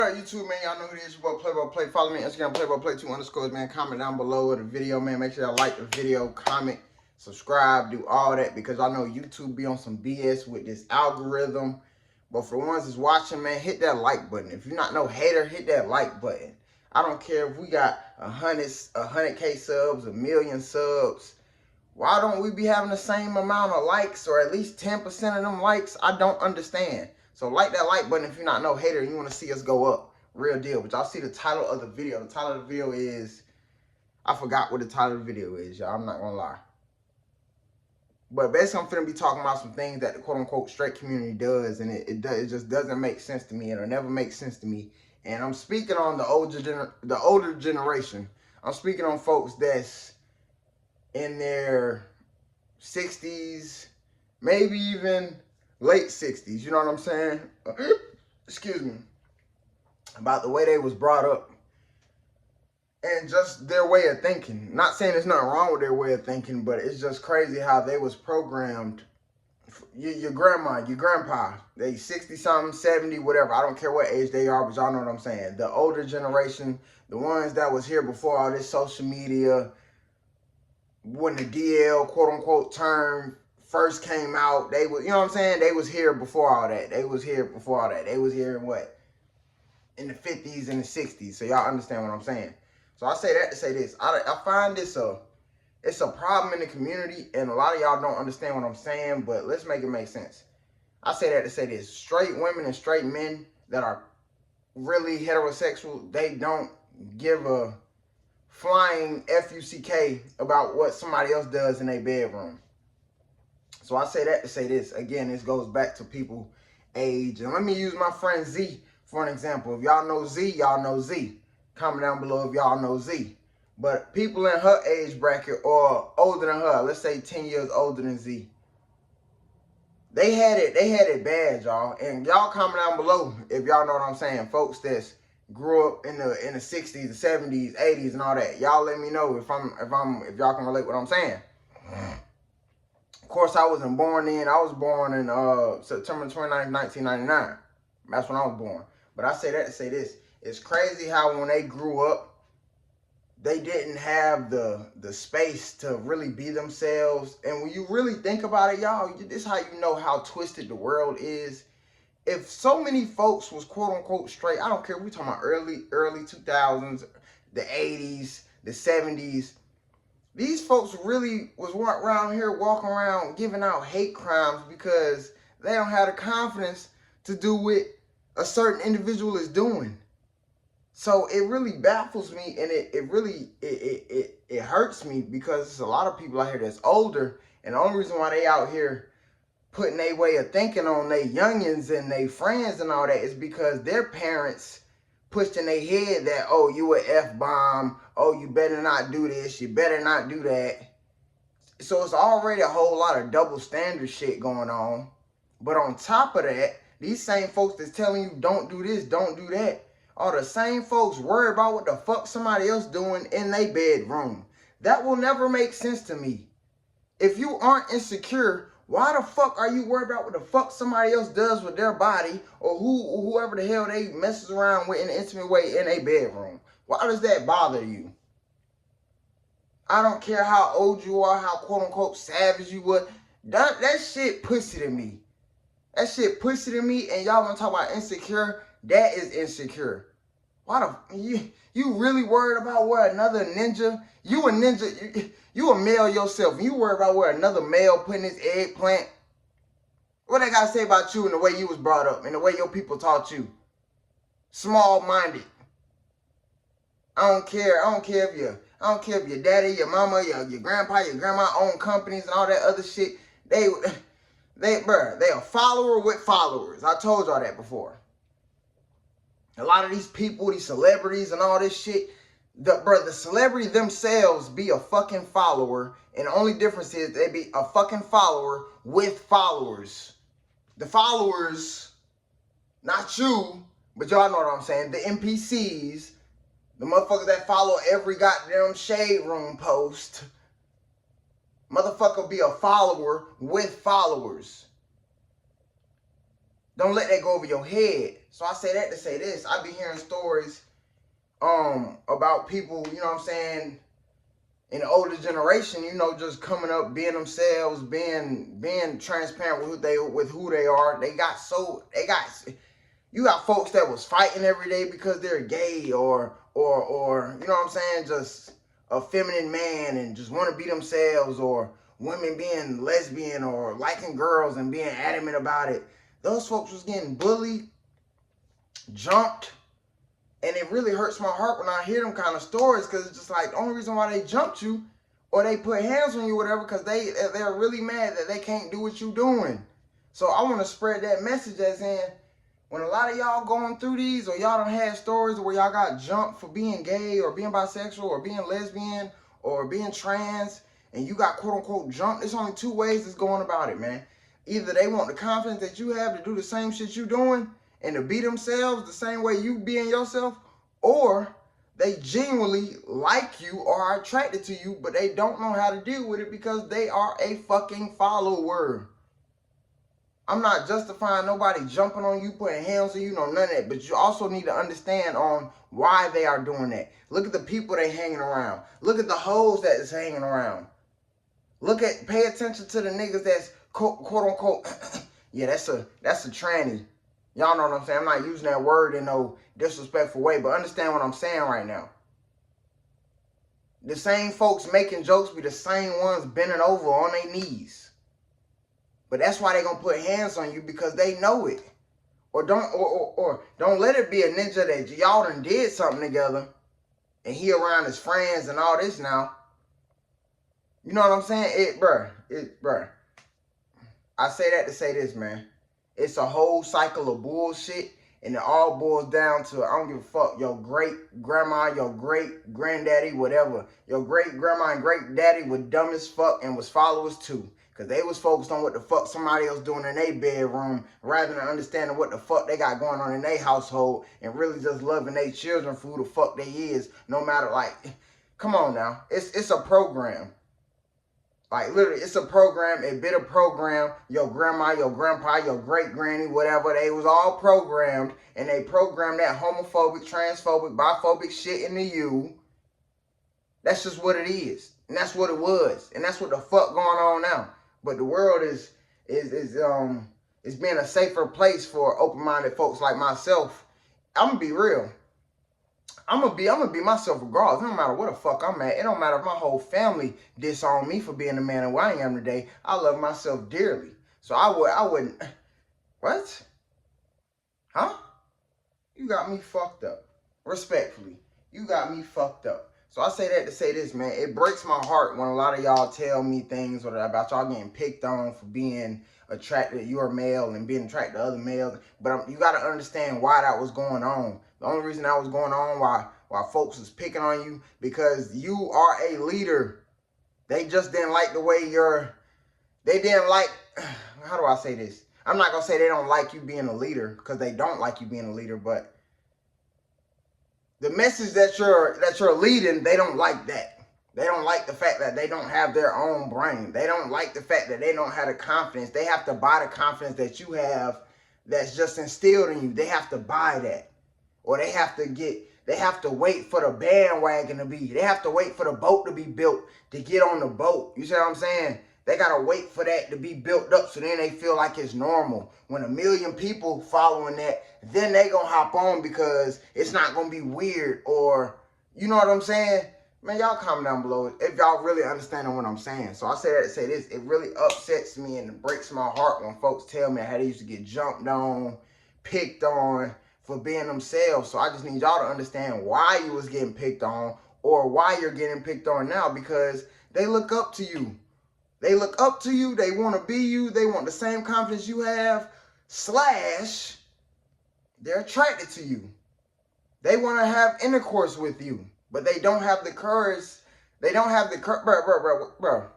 Alright, YouTube, man, y'all know who it is. Your boy Play. Follow me on Instagram, Play2_, man. Comment down below the video, man. Make sure y'all like the video, comment, subscribe, do all that, because I know YouTube be on some BS with this algorithm. But for the ones that's watching, man, hit that like button. If you're not no hater, hit that like button. I don't care if we got 100K subs, 1,000,000 subs. Why don't we be having the same amount of likes, or at least 10% of them likes? I don't understand. So like that like button if you're not no hater and you want to see us go up. Real deal. But y'all see the title of the video. The title of the video is, I forgot what the title of the video is, y'all. I'm not going to lie. But basically, I'm finna be talking about some things that the quote-unquote straight community does, and it just doesn't make sense to me. It'll never make sense to me. And I'm speaking on the older generation. I'm speaking on folks that's in their 60s, maybe even late 60s, you know what I'm saying? Excuse me. About the way they was brought up and just their way of thinking. Not saying there's nothing wrong with their way of thinking, but it's just crazy how they was programmed. Your grandma, your grandpa, they 60-something, 70, whatever. I don't care what age they are, but y'all know what I'm saying. The older generation, the ones that was here before all this social media, when the DL quote-unquote term first came out, they was, you know what I'm saying? They was here before all that. They was here before all that. They was here in what? In the 50s and the 60s. So y'all understand what I'm saying. So I say that to say this. I find this it's a problem in the community, and a lot of y'all don't understand what I'm saying, but let's make it make sense. I say that to say this. Straight women and straight men that are really heterosexual, they don't give a flying F-U-C-K about what somebody else does in their bedroom. So I say that to say this. Again, this goes back to people age. And let me use my friend Z for an example. If y'all know Z, y'all know Z. Comment down below if y'all know Z. But people in her age bracket or older than her, let's say 10 years older than Z, they had it bad, y'all. And y'all comment down below if y'all know what I'm saying. Folks that's grew up in the 60s, the 70s, 80s, and all that. Y'all let me know if y'all can relate what I'm saying. Of course, I wasn't born then. I was born in September 29th, 1999. That's when I was born. But I say that to say this. It's crazy how when they grew up, they didn't have the space to really be themselves. And when you really think about it, y'all, this is how you know how twisted the world is. If so many folks was quote-unquote straight, I don't care if we're talking about early 2000s, the 80s, the 70s, these folks really was around here walking around giving out hate crimes because they don't have the confidence to do what a certain individual is doing. So it really baffles me, and it hurts me, because there's a lot of people out here that's older, and the only reason why they out here putting their way of thinking on their youngins and their friends and all that is because their parents pushed in their head that, oh, you an F-bomb, oh, you better not do this, you better not do that. So it's already a whole lot of double standard shit going on. But on top of that, these same folks that's telling you don't do this, don't do that, are the same folks worried about what the fuck somebody else doing in their bedroom. That will never make sense to me. If you aren't insecure, why the fuck are you worried about what the fuck somebody else does with their body, or whoever the hell they messes around with in an intimate way in a bedroom? Why does that bother you? I don't care how old you are, how quote-unquote savage you were. That shit pussy to me. That shit pussy to me, and y'all want to talk about insecure? That is insecure. Why the you really worried about where another ninja? You a ninja, you a male yourself, and you worried about where another male putting his eggplant? What they gotta say about you and the way you was brought up and the way your people taught you? Small-minded. I don't care if your daddy, your mama, your grandpa, your grandma own companies and all that other shit. They a follower with followers. I told y'all that before. A lot of these people, these celebrities and all this shit, the celebrity themselves be a fucking follower, and the only difference is they be a fucking follower with followers. The followers, not you, but y'all know what I'm saying, the NPCs, the motherfuckers that follow every goddamn Shade Room post, motherfucker be a follower with followers. Don't let that go over your head. So I say that to say this. I be hearing stories about people, you know what I'm saying, in the older generation, you know, just coming up, being themselves, being transparent with who they are. You got folks that was fighting every day because they're gay or you know what I'm saying, just a feminine man and just want to be themselves, or women being lesbian or liking girls and being adamant about it. Those folks was getting bullied, jumped, and it really hurts my heart when I hear them kind of stories, because it's just like the only reason why they jumped you or they put hands on you, whatever, because they're really mad that they can't do what you're doing. So I want to spread that message as in, when a lot of y'all going through these, or y'all done had stories where y'all got jumped for being gay or being bisexual or being lesbian or being trans, and you got quote unquote jumped, there's only two ways it's going about it, man. Either they want the confidence that you have to do the same shit you doing and to be themselves the same way you being yourself, or they genuinely like you or are attracted to you, but they don't know how to deal with it because they are a fucking follower. I'm not justifying nobody jumping on you, putting hands on you, no, none of that. But you also need to understand on why they are doing that. Look at the people they hanging around. Look at the hoes that is hanging around. Pay attention to the niggas that's quote unquote, yeah, that's a tranny. Y'all know what I'm saying. I'm not using that word in no disrespectful way, but understand what I'm saying right now. The same folks making jokes be the same ones bending over on their knees. But that's why they gonna put hands on you, because they know it. Or don't let it be a ninja that y'all done did something together and he around his friends and all this now. You know what I'm saying? Bruh. I say that to say this, man. It's a whole cycle of bullshit, and it all boils down to, I don't give a fuck, your great grandma, your great granddaddy, whatever. Your great grandma and great daddy were dumb as fuck and was followers too. Because they was focused on what the fuck somebody else doing in their bedroom rather than understanding what the fuck they got going on in their household and really just loving their children for who the fuck they is, no matter, like, come on now. It's a program. Like, literally, it's a program. It been a program. Your grandma, your grandpa, your great granny, whatever, they was all programmed, and they programmed that homophobic, transphobic, biphobic shit into you. That's just what it is. And that's what it was. And that's what the fuck going on now. But the world is being a safer place for open-minded folks like myself. I'm gonna be real. I'm gonna be myself regardless. It don't matter where the fuck I'm at. It don't matter if my whole family disown me for being the man who I am today. I love myself dearly. So I wouldn't. What? Huh? You got me fucked up. Respectfully. You got me fucked up. So I say that to say this, man. It breaks my heart when a lot of y'all tell me things about y'all getting picked on for being attracted. You're a male and being attracted to other males. But you got to understand why that was going on. The only reason that was going on, why folks was picking on you, because you are a leader. They just didn't like the way they didn't like, how do I say this? I'm not going to say they don't like you being a leader, because they don't like you being a leader, but the message that you're leading, they don't like that. They don't like the fact that they don't have their own brain. They don't like the fact that they don't have the confidence. They have to buy the confidence that you have that's just instilled in you. They have to buy that. Or they have to wait for the bandwagon to be. They have to wait for the boat to be built to get on the boat. You see what I'm saying? They got to wait for that to be built up so then they feel like it's normal. When 1 million people following that, then they going to hop on because it's not going to be weird, or, you know what I'm saying? Man, y'all comment down below if y'all really understanding what I'm saying. So I say that to say this. It really upsets me and it breaks my heart when folks tell me how they used to get jumped on, picked on for being themselves. So I just need y'all to understand why you was getting picked on or why you're getting picked on now, because they look up to you. They look up to you. They want to be you. They want the same confidence you have. / they're attracted to you. They want to have intercourse with you, but they don't have the courage. They don't have the courage. Bro.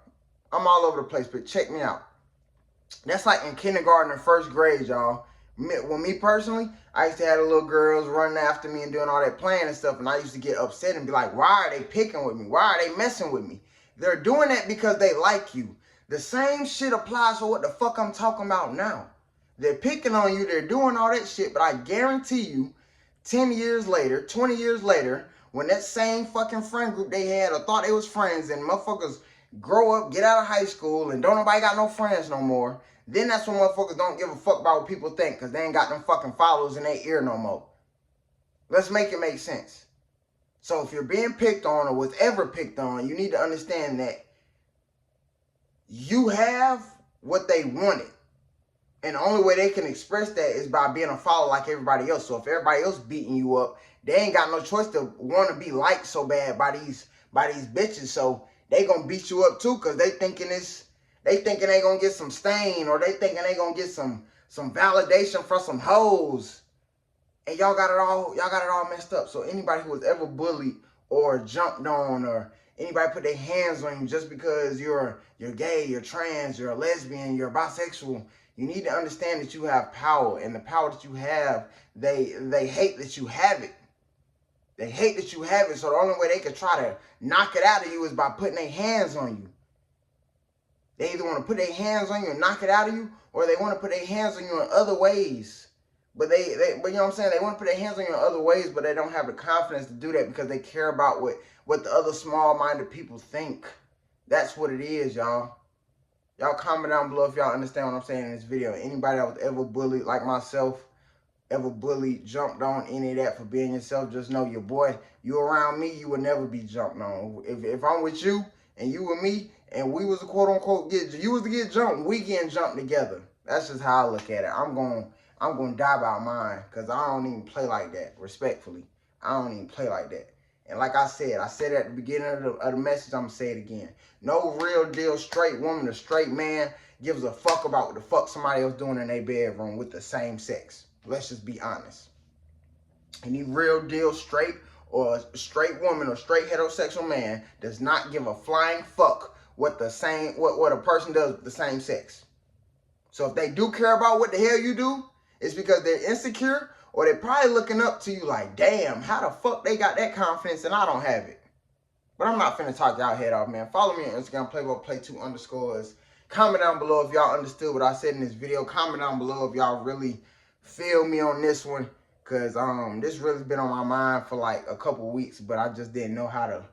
I'm all over the place, but check me out. That's like in kindergarten and first grade, y'all. Well, me personally, I used to have the little girls running after me and doing all that playing and stuff, and I used to get upset and be like, why are they picking with me? Why are they messing with me? They're doing that because they like you. The same shit applies for what the fuck I'm talking about now. They're picking on you. They're doing all that shit. But I guarantee you, 10 years later, 20 years later, when that same fucking friend group they had or thought they was friends and motherfuckers grow up, get out of high school, and don't nobody got no friends no more, then that's when motherfuckers don't give a fuck about what people think because they ain't got them fucking followers in their ear no more. Let's make it make sense. So if you're being picked on or was ever picked on, you need to understand that you have what they wanted. And the only way they can express that is by being a follower like everybody else. So if everybody else beating you up, they ain't got no choice to want to be liked so bad by these bitches. So they gonna beat you up too, cause they thinking they gonna get some stain, or they thinking they gonna get some validation from some hoes. And y'all got it all messed up. So anybody who was ever bullied or jumped on, or anybody put their hands on you just because you're gay, you're trans, you're a lesbian, you're bisexual, you need to understand that you have power, and the power that you have, they hate that you have it. They hate that you have it, so the only way they could try to knock it out of you is by putting their hands on you. They either want to put their hands on you and knock it out of you, or they want to put their hands on you in other ways. But but you know what I'm saying? They want to put their hands on you in other ways, but they don't have the confidence to do that because they care about what the other small-minded people think. That's what it is, y'all. Y'all comment down below if y'all understand what I'm saying in this video. Anybody that was ever bullied like myself, ever bullied, jumped on, any of that for being yourself, just know your boy, you around me, you will never be jumped on. If I'm with you and you with me and we was a quote-unquote you was to get jumped, we getting jumped together. That's just how I look at it. I'm going to die by mine because I don't even play like that, respectfully. I don't even play like that. And like I said it at the beginning of the message, I'm going to say it again. No real deal straight woman or straight man gives a fuck about what the fuck somebody else doing in their bedroom with the same sex. Let's just be honest. Any real deal straight or straight woman or straight heterosexual man does not give a flying fuck what a person does with the same sex. So if they do care about what the hell you do, it's because they're insecure, or they're probably looking up to you like, damn, how the fuck they got that confidence and I don't have it. But I'm not finna talk y'all head off, man. Follow me on Instagram, playboyplay2_. Comment down below if y'all understood what I said in this video. Comment down below if y'all really feel me on this one. Cause this really been on my mind for like a couple weeks, but I just didn't know how to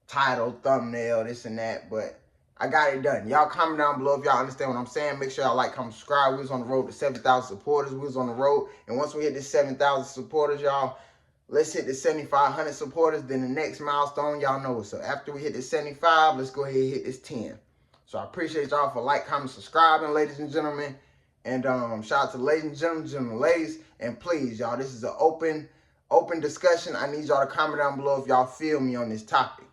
title, thumbnail, this and that. But I got it done. Y'all comment down below if y'all understand what I'm saying. Make sure y'all like, comment, subscribe. We was on the road to 7,000 supporters. We was on the road. And once we hit this 7,000 supporters, y'all, let's hit the 7,500 supporters. Then the next milestone, y'all know it. So after we hit this 75, let's go ahead and hit this 10. So I appreciate y'all for like, comment, subscribing, ladies and gentlemen. And shout out to the ladies and gentlemen, ladies. And please, y'all, this is an open discussion. I need y'all to comment down below if y'all feel me on this topic.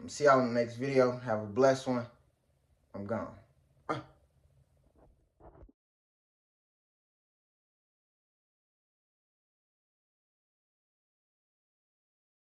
See y'all in the next video. Have a blessed one. I'm gone.